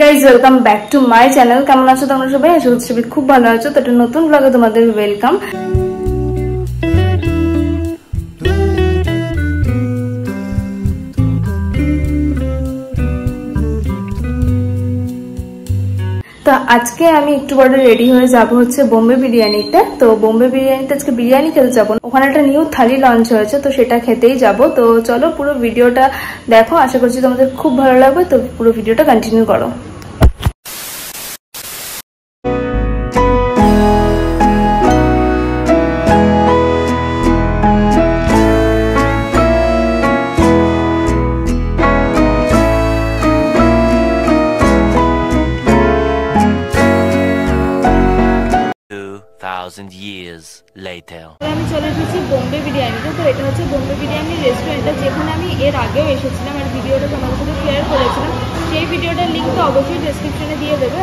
Guys welcome back to my channel. কেমন আছো তোমরা সবাই? আশা করছি সবাই খুব ভালো আছো। তো একটা নতুন ব্লগে তোমাদের ওয়েলকাম। তো আজকে আমি একটু পরে রেডি হয়ে যাব হচ্ছে বোম্বে বিরিয়ানিতে। তো বোম্বে বিরিয়ানিতে আজকে বিরিয়ানি খেতে যাবো, ওখানে একটা নিউ থালি লঞ্চ হয়েছে, তো সেটা খেতেই যাব। তো চলো পুরো ভিডিওটা দেখো, আশা করছি তোমাদের খুব ভালো লাগবে। তো পুরো ভিডিওটা কন্টিনিউ করো। আমি চলে এসেছি বোম্বে বিরিয়ানিতে। তো এটা হচ্ছে বোম্বে বিরিয়ানি রেস্টুরেন্টটা, যেখানে আমি এর আগেও এসেছিলাম আর ভিডিওটা তোমাদের সাথে শেয়ার করেছিলাম। সেই ভিডিওটার লিঙ্কটা অবশ্যই ডেসক্রিপশনে দিয়ে দেবে।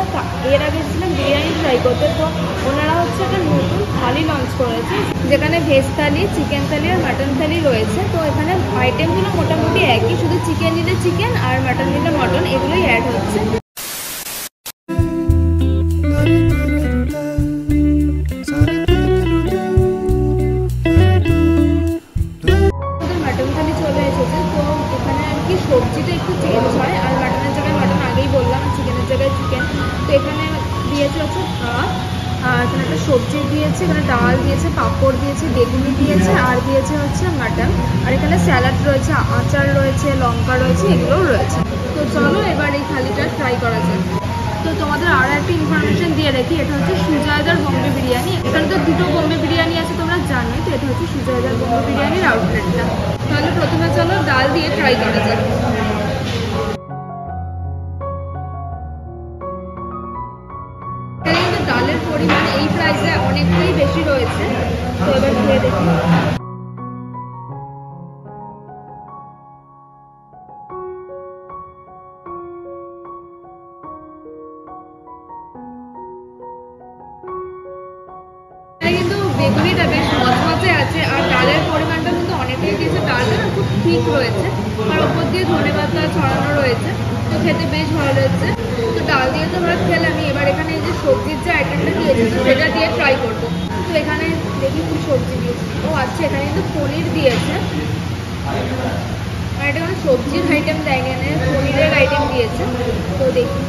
এর আগে এসেছিলাম বিরিয়ানি ট্রাই করতে। তো ওনারা হচ্ছে একটা নতুন থালি লঞ্চ করেছে, যেখানে ভেজ থালি, চিকেন থালি আর মাটন থালি রয়েছে। তো এখানে আইটেমগুলো মোটামুটি একই, শুধু চিকেন নিলে চিকেন আর মাটন নিলে মটন, এগুলোই অ্যাড হচ্ছে। সবজিটা একটু চেঞ্জ হয়, আর মাটনের জায়গায় মাটন আগেই বললাম, চিকেনের জায়গায় চিকেন। তো এখানে দিয়েছে হচ্ছে ভাত, আর এখানে একটা সবজি দিয়েছে, এখানে ডাল দিয়েছে, পাঁপড় দিয়েছে, বেগুনি দিয়েছে, আর দিয়েছে হচ্ছে মাটন। আর এখানে স্যালাড রয়েছে, আচার রয়েছে, লঙ্কা রয়েছে, এগুলোও রয়েছে। তো চলো এবার এই থালিটা ট্রাই করা যায়। তো তোমাদের আরও একটা ইনফরমেশন দিয়ে রাখি, এটা হচ্ছে সুজয়দার বোম্বে বিরিয়ানি। এখানে তো দুটো বোম্বে বিরিয়ানি আছে তোমরা জানোই। তো এটা হচ্ছে সুজয়দার বোম্বে বিরিয়ানির আউটলেটটা। তাহলে প্রথমে চলো ডাল দিয়ে ট্রাই করা যাক। কিন্তু ডালের পরিমাণ এই প্রাইসে অনেকটাই বেশি রয়েছে। তো এবার খেয়ে দেখি। কিন্তু বেগুনিটা বেশ মচমচে আছে, আর ডালের পরিমাণটা কিন্তু অনেকটাই দিয়েছে। ডালটা না খুব ঠিক রয়েছে, আর ওপর দিয়ে ধনেপাতা ছড়ানো রয়েছে। তো খেতে বেশ ভালো রয়েছে। তো ডাল দিয়ে তো আমরা খেলাম, এবার এখানে এই যে সবজির যে আইটেমটা দিয়েছে সেটা দিয়ে ট্রাই করবো। তো এখানে দেখি কি সবজি দিয়েছে। ও আচ্ছা, এখানে কিন্তু পনির দিয়েছে। আর এটা কোনো সবজির আইটেম দেয়নি, এখানে পনিরের আইটেম দিয়েছে। তো দেখি।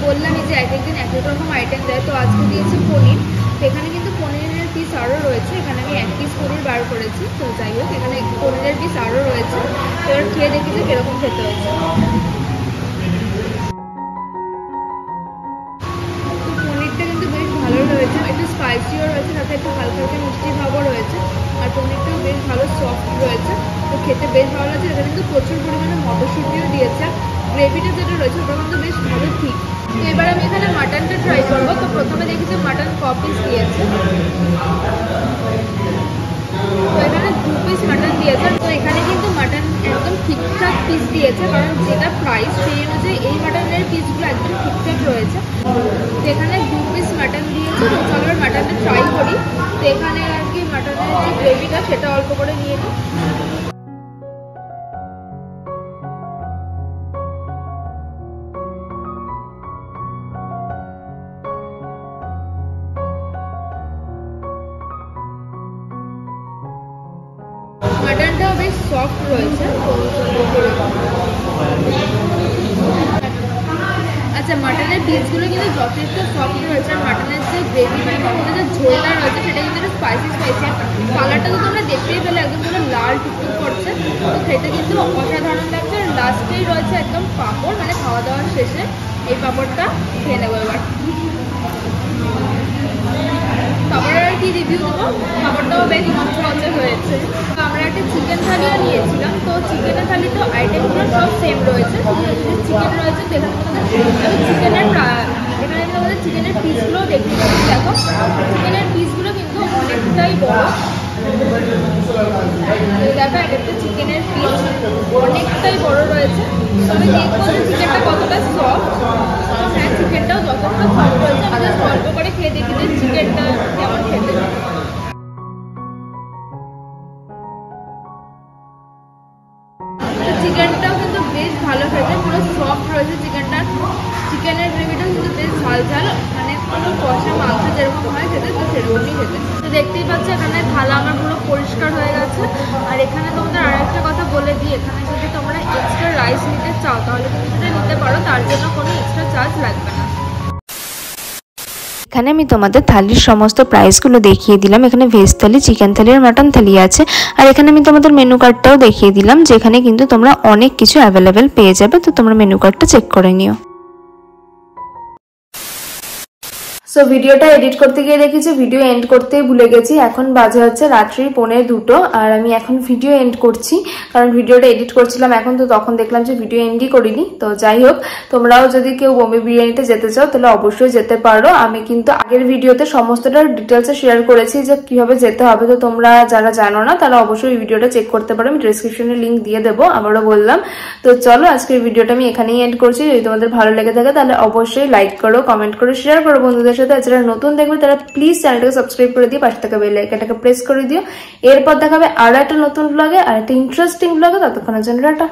বললামই যে এক একদিন এক এক রকম আইটেম দেয়। তো আজকে দিয়েছে পনির। তো এখানে কিন্তু পনিরের পিস আরও রয়েছে। এখানে আমি এক পিস পনির বার করেছি। তো যাই হোক, এখানে পনিরের পিস আরও রয়েছে। এবার খেয়ে দেখি যে কীরকম খেতে হয়েছে। তো পনিরটা কিন্তু বেশ ভালো রয়েছে, একটু স্পাইসিও রয়েছে, সাথে একটু হালকা হালকা মিষ্টি ভাবও রয়েছে। আর পনিরটাও বেশ ভালো সফট রয়েছে। তো খেতে বেশ ভালো লাগছে। এখানে কিন্তু প্রচুর পরিমাণে মটরশুঁটিও দিয়েছে। গ্রেভিটা যেটা রয়েছে ওটা কিন্তু বেশ ভালো ঠিক। তো এবার আমি এখানে মাটনটা ট্রাই করবো। তো প্রথমে দেখি যে মাটন ক পিস দিয়েছে। তো এখানে 2 পিস মাটন দিয়েছে। তো এখানে কিন্তু মাটন একদম ঠিকঠাক পিস দিয়েছে, কারণ যেটা প্রাইস সেই অনুযায়ী এই মাটনের পিসগুলো একদম ঠিকঠাক রয়েছে। তো এখানে 2 পিস মাটন দিয়েছে। তো চলো মাটনটা ট্রাই করি। তো এখানে আর কি মাটনের যে গ্রেভিটা সেটা অল্প করে নিয়ে নিই। মাটনটাও বেশ সফট রয়েছে। আচ্ছা, মাটনের পিসগুলো কিন্তু যথেষ্ট সফট রয়েছে। আর মাটনের যে গ্রেভি মানে মাটনের যে ঝোলটা রয়েছে সেটা কিন্তু একটু স্পাইসি স্পাইসি। কালারটা তো তোমরা দেখতেই পেলে, একদম পুরো লাল টুকটুক করছে। তো খেতে কিন্তু অসাধারণ লাগছে। আর লাস্টেই রয়েছে একদম পাঁপড়, মানে খাওয়া দাওয়ার শেষে এই পাঁপড়টা খেয়ে নেবো এবার। পাঁপড়ের আর কি রিভিউ দেবো, পাঁপড়টাও বেশ মচমচে হয়েছে। তো আমরা একটা চিকেন থালিও নিয়েছিলাম। তো চিকেনের থালি তো আইটেমগুলো সব সেম রয়েছে। চিকেন রয়েছে, চিকেনের এখানে কিন্তু আমাদের চিকেনের পিসগুলো দেখতে পাচ্ছি। দেখো, চিকেনের পিসগুলো কিন্তু অনেকটাই বড়। দেখো এক একটা চিকেনের পিস অনেকটাই বড় রয়েছে। তবে দেখবো যে চিকেনটা কতটা সফট। হ্যাঁ, চিকেনটাও যতটা সফট রয়েছে। আমাদের অল্প করে খেয়ে দেখি যে চিকেনটা কেমন খেতে। চিকেনটাও কিন্তু সফট রয়েছে চিকেনটা। চিকেনের গ্রেভিটা কিন্তু বেশ ঝাল ঝাল, মানে কষা মাংস যেরকম হয় খেতে, তো সেরকমই খেতে। তো দেখতেই পাচ্ছ এখানে থালা আমার পুরো পরিষ্কার হয়ে গেছে। আর এখানে তোমাদের আর একটা কথা বলে দিই, এখানে যদি তোমরা এক্সট্রা রাইস নিতে চাও তাহলে তুমি সেটা নিতে পারো, তার জন্য কোনো এক্সট্রা চার্জ লাগবে না। এখানে আমি তোমাদের থালির সমস্ত প্রাইসগুলো দেখিয়ে দিলাম। এখানে ভেজ থালি, চিকেন থালি আর মাটন থালি আছে। আর এখানে আমি তোমাদের মেনু কার্ডটাও দেখিয়ে দিলাম, যেখানে কিন্তু তোমরা অনেক কিছু অ্যাভেলেবেল পেয়ে যাবে। তো তোমরা মেনু কার্ডটা চেক করে নিও। সো ভিডিওটা এডিট করতে গিয়ে দেখেছি ভিডিও এন্ড করতেই ভুলে গেছি। এখন বাজে হচ্ছে রাত্রি 1:45 আর আমি এখন ভিডিও এন্ড করছি, কারণ ভিডিওটা এডিট করছিলাম এখন, তো তখন দেখলাম যে ভিডিও এন্ডই করিনি। তো যাই হোক, তোমরাও যদি কেউ বোম্বে বিরিয়ানিতে যেতে চাও তাহলে অবশ্যই যেতে পারো। আমি কিন্তু আগের ভিডিওতে সমস্তটা ডিটেলসে শেয়ার করেছি যে কিভাবে যেতে হবে। তো তোমরা যারা জানো না তারা অবশ্যই ভিডিওটা চেক করতে পারো, আমি ডেসক্রিপশনে লিঙ্ক দিয়ে দেবো, আবারও বললাম। তো চলো, আজকের ভিডিওটা আমি এখানেই এন্ড করছি। যদি তোমাদের ভালো লেগে থাকে তাহলে অবশ্যই লাইক করো, কমেন্ট করো, শেয়ার করো বন্ধুদের সাথে। যারা নতুন দেখবে তারা প্লিজ চ্যানেলটাকে সাবস্ক্রাইব করে দিয়ে পাশে থাকা বেল আইকনটাকে প্রেস করে দিও। এরপর দেখাবে আরো একটা নতুন ব্লগে আর একটা ইন্টারেস্টিং ব্লগে। ততক্ষণের জন্য টাটা।